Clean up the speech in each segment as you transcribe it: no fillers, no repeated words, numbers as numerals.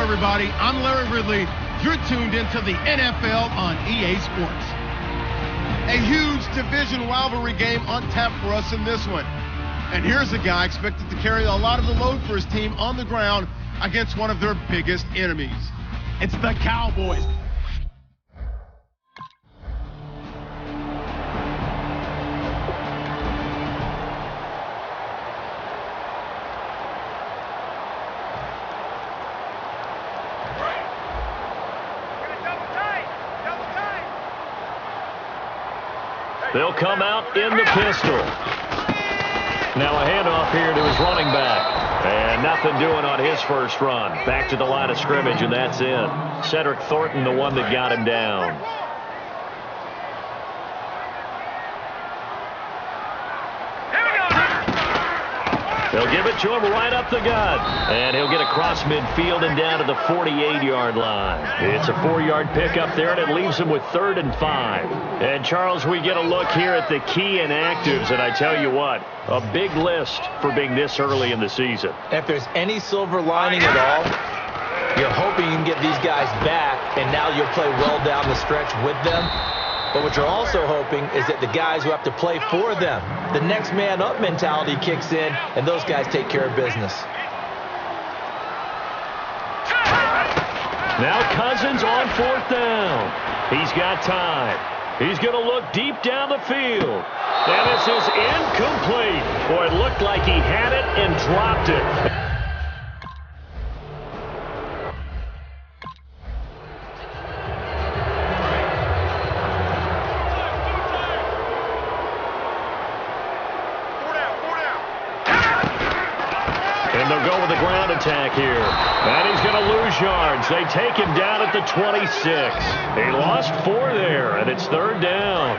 everybody. I'm Larry Ridley. You're tuned into the NFL on EA Sports. A huge division rivalry game on tap for us in this one. And here's a guy expected to carry a lot of the load for his team on the ground against one of their biggest enemies. It's the Cowboys. They'll come out in the pistol. Now a handoff here to his running back. And nothing doing on his first run. Back to the line of scrimmage, and that's in. Cedric Thornton, the one that got him down. They'll give it to him right up the gut. And he'll get across midfield and down to the 48-yard line. It's a 4-yard pickup there, and it leaves him with 3rd and 5. And, Charles, we get a look here at the key inactives, and I tell you what, a big list for being this early in the season. If there's any silver lining at all, you're hoping you can get these guys back, and now you'll play well down the stretch with them. But what you're also hoping is that the guys who have to play for them, the next man up mentality kicks in, and those guys take care of business. Now Cousins on 4th down. He's got time. He's going to look deep down the field. And this is incomplete. Boy, it looked like he had it and dropped it. And they'll go with the ground attack here. And he's going to lose yards. They take him down at the 26. He lost 4 there, and it's 3rd down.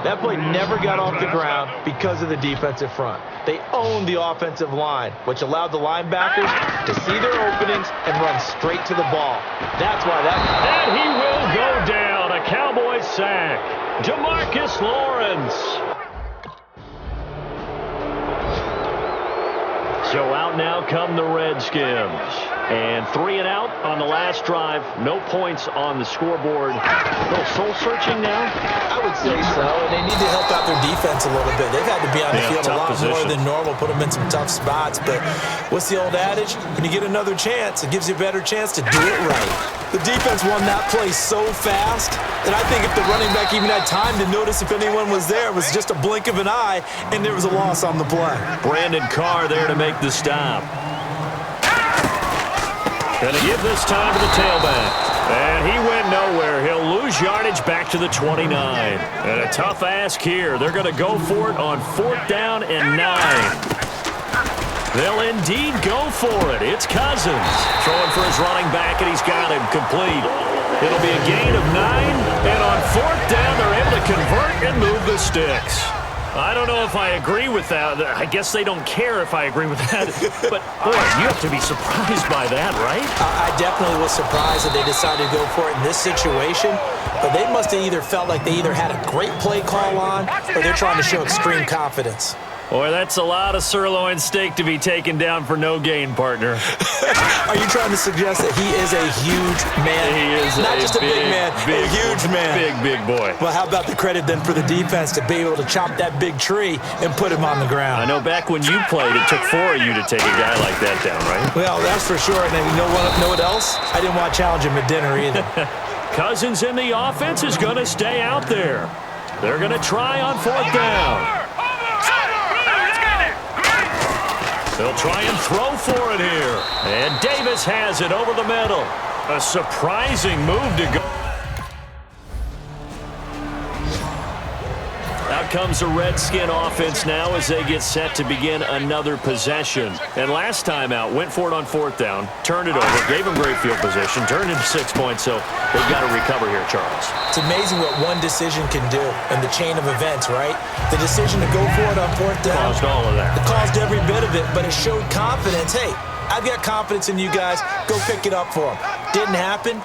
That play never got off the ground because of the defensive front. They owned the offensive line, which allowed the linebackers to see their openings and run straight to the ball. That's why that... And he will go down. A Cowboys sack. Demarcus Lawrence. So out now come the Redskins. And 3 and out on the last drive. No points on the scoreboard. A little soul-searching now? I would say so. And they need to help out their defense a little bit. They've had to be on the field a lot more than normal, put them in some tough spots. But what's the old adage? When you get another chance, it gives you a better chance to do it right. The defense won that play so fast that I think if the running back even had time to notice if anyone was there, it was just a blink of an eye, and there was a loss on the play. Brandon Carr there to make the stop. Going to give this time to the tailback. And he went nowhere. He'll lose yardage back to the 29. And a tough ask here. They're going to go for it on 4th down and 9. They'll indeed go for it. It's Cousins throwing for his running back, and he's got him complete. It'll be a gain of 9. And on 4th down, they're able to convert and move the sticks. I don't know if I agree with that. I guess they don't care if I agree with that. But, boy, you have to be surprised by that, right? I definitely was surprised that they decided to go for it in this situation. But they must have either felt like they either had a great play call on or they're trying to show extreme confidence. Boy, that's a lot of sirloin steak to be taken down for no gain, partner. Are you trying to suggest that he is a huge man? He is not just a big man, a huge man. Big boy. Well, how about the credit then for the defense to be able to chop that big tree and put him on the ground? I know back when you played, it took 4 of you to take a guy like that down, right? Well, that's for sure. And you know what else? I didn't want to challenge him at dinner either. Cousins in the offense is going to stay out there. They're going to try on 4th down. They'll try and throw for it here. And Davis has it over the middle. A surprising move to go. Out comes the Redskin offense now as they get set to begin another possession. And last time out, went for it on 4th down, turned it over, gave them great field position, turned into 6 points, so they've got to recover here, Charles. It's amazing what one decision can do in the chain of events, right? The decision to go for it on 4th down. Caused all of that. It caused every bit of it, but it showed confidence. Hey, I've got confidence in you guys. Go pick it up for them. Didn't happen.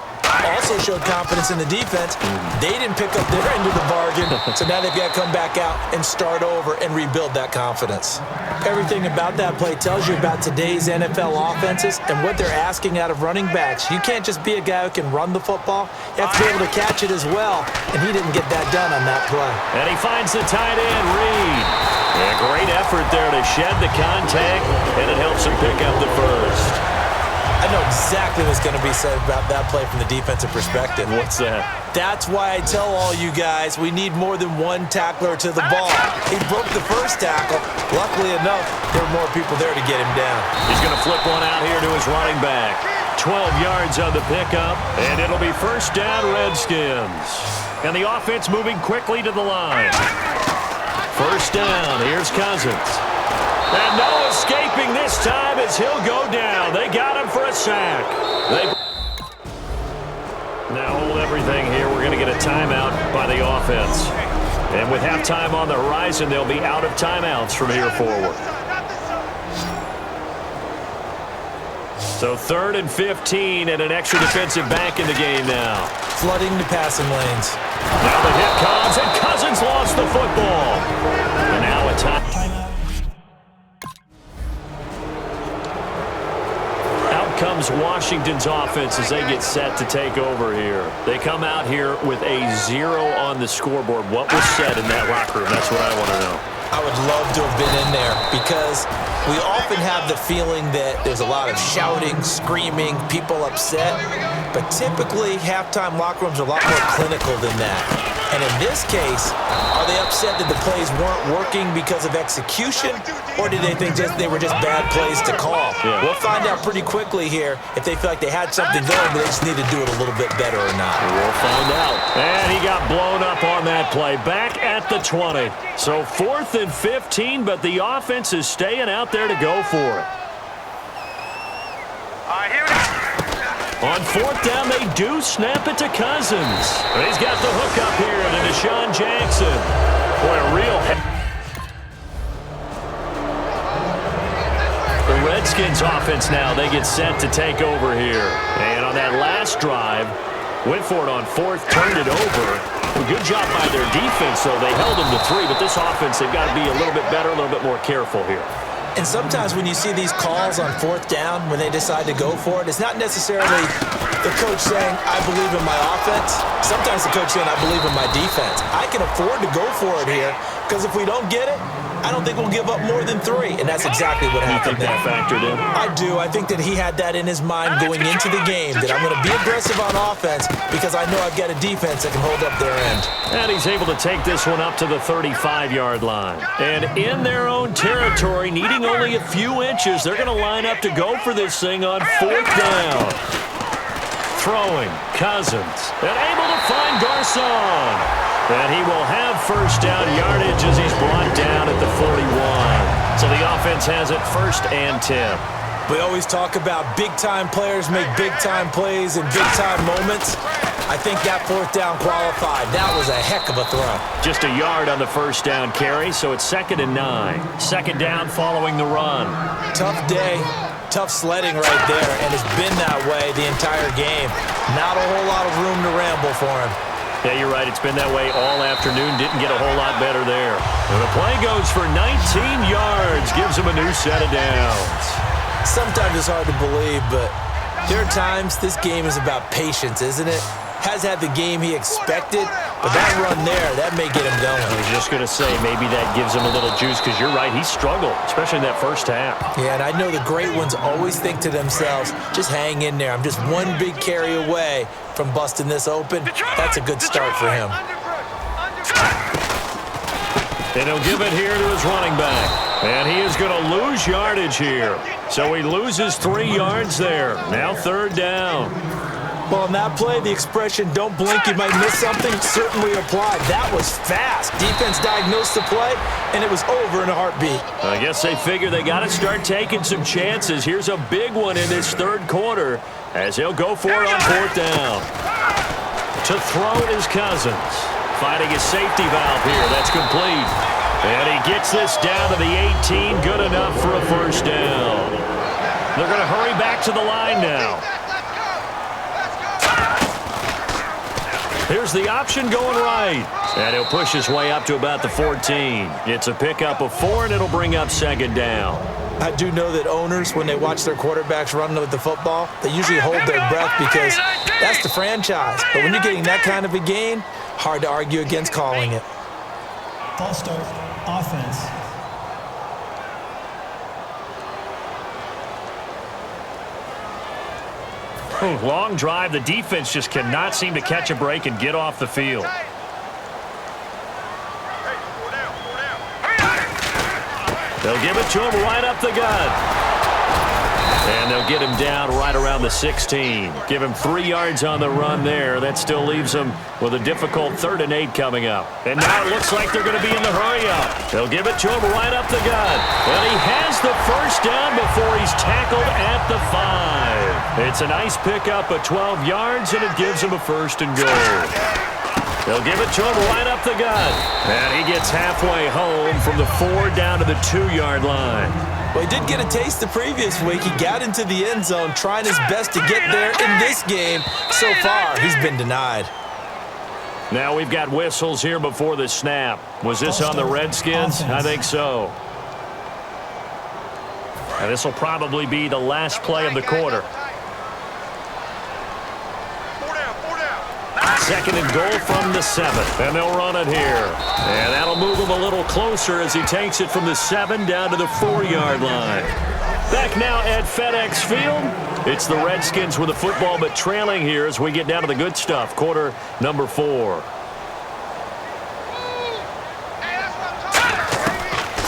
also showed confidence in the defense. They didn't pick up their end of the bargain, so now they've got to come back out and start over and rebuild that confidence. Everything about that play tells you about today's NFL offenses and what they're asking out of running backs. You can't just be a guy who can run the football. You have to be able to catch it as well, and he didn't get that done on that play. And he finds the tight end, Reed. A great effort there to shed the contact, and it helps him pick up the first. I know exactly what's going to be said about that play from the defensive perspective. What's that? That's why I tell all you guys we need more than one tackler to the ball. He broke the first tackle. Luckily enough, there were more people there to get him down. He's going to flip one out here to his running back. 12 yards on the pickup, and it'll be first down, Redskins. And the offense moving quickly to the line. First down, here's Cousins. And no escaping this time as he'll go down. They got him for a sack. Now hold everything here. We're going to get a timeout by the offense. And with halftime on the horizon, they'll be out of timeouts from here forward. So 3rd and 15 and an extra defensive back in the game now. Flooding the passing lanes. Now the hit comes, and Cousins lost the football. And now a timeout. Out comes Washington's offense as they get set to take over here. They come out here with a 0 on the scoreboard. What was said in that locker room? That's what I want to know. I would love to have been in there because we often have the feeling that there's a lot of shouting, screaming, people upset. But typically, halftime locker rooms are a lot more clinical than that. And in this case, are they upset that the plays weren't working because of execution, or did they think they were just bad plays to call? Yeah. We'll find out pretty quickly here if they feel like they had something going, but they just need to do it a little bit better or not. We'll find out. And he got blown up on that play. Back at the 20. So 4th and 15, but the offense is staying out there to go for it. On 4th down, they do snap it to Cousins. And he's got the hook up here to Deshaun Jackson. Boy, a real The Redskins offense now, they get set to take over here. And on that last drive, went for it on 4th, turned it over. Well, good job by their defense, though. They held them to 3, but this offense, they've got to be a little bit better, a little bit more careful here. And sometimes when you see these calls on 4th down, when they decide to go for it, it's not necessarily the coach saying, I believe in my offense. Sometimes the coach saying, I believe in my defense. I can afford to go for it here because if we don't get it, I don't think we'll give up more than 3. And that's exactly what happened there. You think that factored in? I do. I think that he had that in his mind going into the game, that I'm going to be aggressive on offense because I know I've got a defense that can hold up their end. And he's able to take this one up to the 35-yard line. And in their own territory, needing only a few inches, they're going to line up to go for this thing on 4th down. Throwing, Cousins, and able to find Garcon. And he will have first down yardage as he's brought down at the 41. So the offense has it 1st and 10. We always talk about big-time players make big-time plays in big-time moments. I think that 4th down qualified. That was a heck of a throw. Just a yard on the first down carry, so it's 2nd and 9. 2nd down following the run. Tough day. Tough sledding right there, and it's been that way the entire game. Not a whole lot of room to ramble for him. Yeah, you're right. It's been that way all afternoon. Didn't get a whole lot better there. And the play goes for 19 yards. Gives him a new set of downs. Sometimes it's hard to believe, but there are times this game is about patience, isn't it? Has had the game he expected, but that run there, that may get him going. I was just going to say, maybe that gives him a little juice, because you're right, he struggled, especially in that first half. Yeah, and I know the great ones always think to themselves, just hang in there. I'm just one big carry away from busting this open. That's a good start for him. And he'll give it here to his running back. And he is going to lose yardage here. So he loses 3 yards there. Now 3rd down. Well, on that play, the expression, don't blink, you might miss something, certainly applied. That was fast. Defense diagnosed the play, and it was over in a heartbeat. I guess they figure they got to start taking some chances. Here's a big one in this 3rd quarter as he'll go for it on 4th down. To throw is Cousins. Finding his safety valve here. That's complete. And he gets this down to the 18. Good enough for a first down. They're going to hurry back to the line now. Here's the option going right. And he'll push his way up to about the 14. It's a pickup of 4, and it'll bring up second down. I do know that owners, when they watch their quarterbacks run with the football, they usually hold their breath because that's the franchise. But when you're getting that kind of a gain, hard to argue against calling it. False start, offense. Long drive. The defense just cannot seem to catch a break and get off the field. They'll give it to him right up the gut. And they'll get him down right around the 16. Give him 3 yards on the run there. That still leaves him with a difficult 3rd and 8 coming up. And now it looks like they're going to be in the hurry-up. They'll give it to him right up the gut. And he has the first down before he's tackled at the 5. It's a nice pickup of 12 yards, and it gives him a 1st and goal. They'll give it to him right up the gut. And he gets halfway home from the 4 down to the 2-yard line. Well, he did get a taste the previous week. He got into the end zone trying his best to get there in this game. So far, he's been denied. Now we've got whistles here before the snap. Was this on the Redskins? I think so. And this will probably be the last play of the quarter. 2nd and goal from the 7. And they'll run it here. And that'll move him a little closer as he takes it from the 7 down to the 4-yard line. Back now at FedEx Field. It's the Redskins with the football, but trailing here as we get down to the good stuff. Quarter number 4.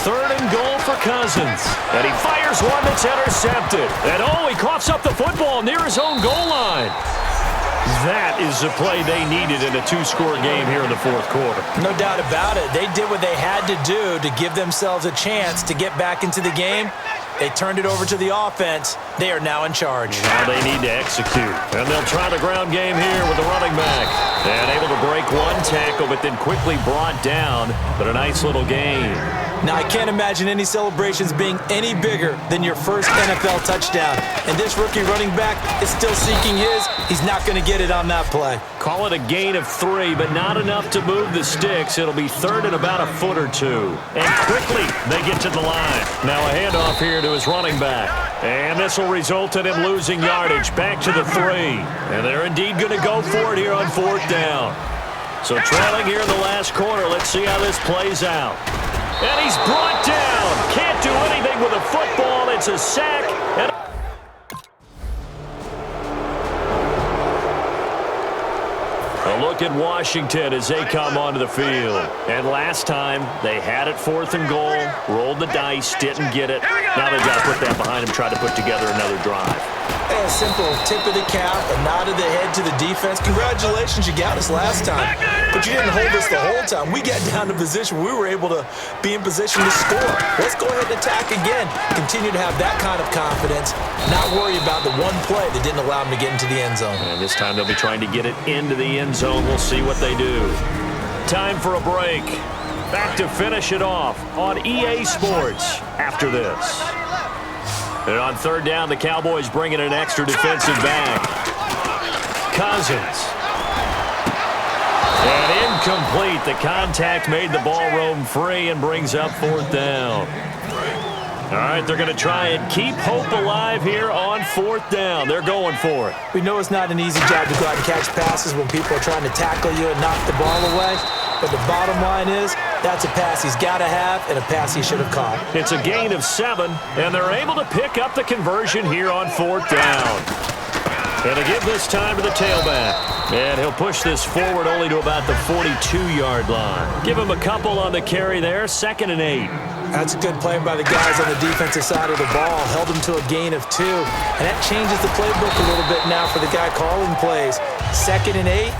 3rd and goal for Cousins. And he fires one that's intercepted. And he coughs up the football near his own goal line. That is the play they needed in a 2-score game here in the 4th quarter. No doubt about it. They did what they had to do to give themselves a chance to get back into the game. They turned it over to the offense. They are now in charge. Now they need to execute. And they'll try the ground game here with the running back. And able to break one tackle, but then quickly brought down. But a nice little gain. Now, I can't imagine any celebrations being any bigger than your first NFL touchdown. And this rookie running back is still seeking his. He's not going to get it on that play. Call it a gain of 3, but not enough to move the sticks. It'll be 3rd and about a foot or 2. And quickly, they get to the line. Now a handoff here to his running back. And this will result in him losing yardage back to the 3. And they're indeed going to go for it here on 4th down. So trailing here in the last quarter. Let's see how this plays out. And he's brought down. Can't do anything with a football. It's a sack. And a look at Washington as they come onto the field. And last time, they had it 4th and goal, rolled the dice, didn't get it. Now they've got to put that behind them, try to put together another drive. A simple tip of the cap, a nod of the head to the defense. Congratulations, you got us last time. But you didn't hold us the whole time. We got down to position. We were able to be in position to score. Let's go ahead and attack again. Continue to have that kind of confidence. Not worry about the one play that didn't allow them to get into the end zone. And this time they'll be trying to get it into the end zone. We'll see what they do. Time for a break. Back to finish it off on EA Sports after this. And on 3rd down, the Cowboys bring in an extra defensive back. Cousins. And incomplete. The contact made the ball roam free and brings up 4th down. All right, they're going to try and keep hope alive here on 4th down. They're going for it. We know it's not an easy job to go out and catch passes when people are trying to tackle you and knock the ball away. But the bottom line is, that's a pass he's got to have and a pass he should have caught. It's a gain of 7, and they're able to pick up the conversion here on 4th down. And to give this time to the tailback. And he'll push this forward only to about the 42-yard line. Give him a couple on the carry there, 2nd and 8. That's a good play by the guys on the defensive side of the ball. Held him to a gain of 2. And that changes the playbook a little bit now for the guy calling plays. 2nd and 8.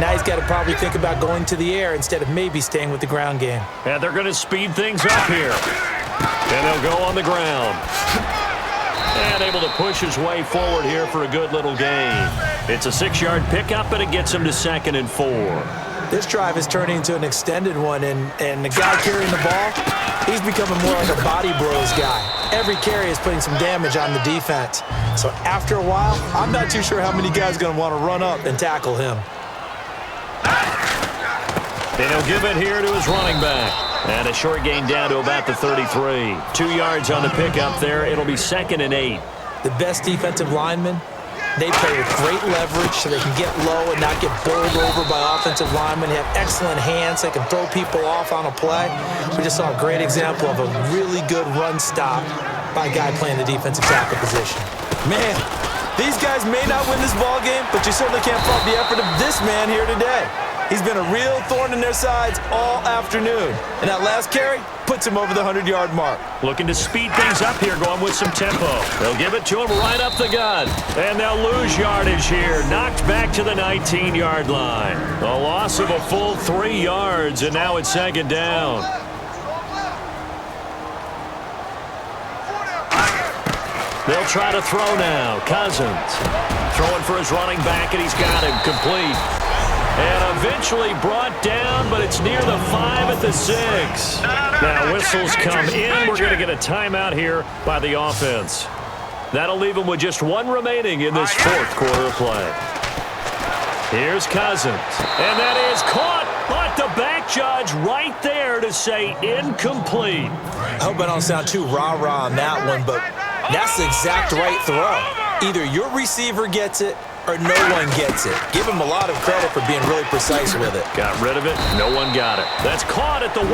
Now he's got to probably think about going to the air instead of maybe staying with the ground game. And they're going to speed things up here. And they'll go on the ground. And able to push his way forward here for a good little gain. It's a 6-yard pickup, and it gets him to 2nd and 4. This drive is turning into an extended one, and the guy carrying the ball, he's becoming more like a body bros guy. Every carry is putting some damage on the defense. So after a while, I'm not too sure how many guys are going to want to run up and tackle him. And he'll give it here to his running back. And a short gain down to about the 33. 2 yards on the pickup there. It'll be 2nd and 8. The best defensive linemen, they play with great leverage so they can get low and not get bowled over by offensive linemen. They have excellent hands. They can throw people off on a play. We just saw a great example of a really good run stop by a guy playing the defensive tackle position. Man, these guys may not win this ball game, but you certainly can't fault the effort of this man here today. He's been a real thorn in their sides all afternoon. And that last carry puts him over the 100-yard mark. Looking to speed things up here, going with some tempo. They'll give it to him right up the gut. And they'll lose yardage here. Knocked back to the 19-yard line. A loss of a full 3 yards, and now it's 2nd down. They'll try to throw now. Cousins throwing for his running back, and he's got him complete. And eventually brought down, but it's near the 5 at the 6. Now whistles come in. We're going to get a timeout here by the offense. That'll leave them with just 1 remaining in this 4th quarter of play. Here's Cousins. And that is caught. But the back judge right there to say incomplete. I hope I don't sound too rah-rah on that one, but that's the exact right throw. Either your receiver gets it or no one gets it. Give him a lot of credit for being really precise with it. Got rid of it. No one got it. That's caught at the 1.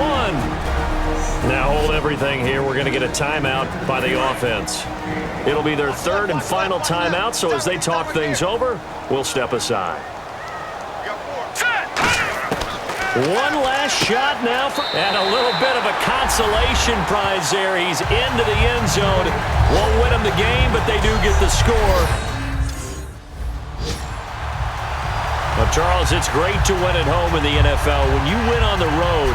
Now hold everything here. We're going to get a timeout by the offense. It'll be their 3rd and final timeout, so as they talk things over, we'll step aside. One last shot now, and a little bit of a consolation prize there. He's into the end zone. Won't win him the game, but they do get the score. Well, Charles, it's great to win at home in the NFL. When you win on the road,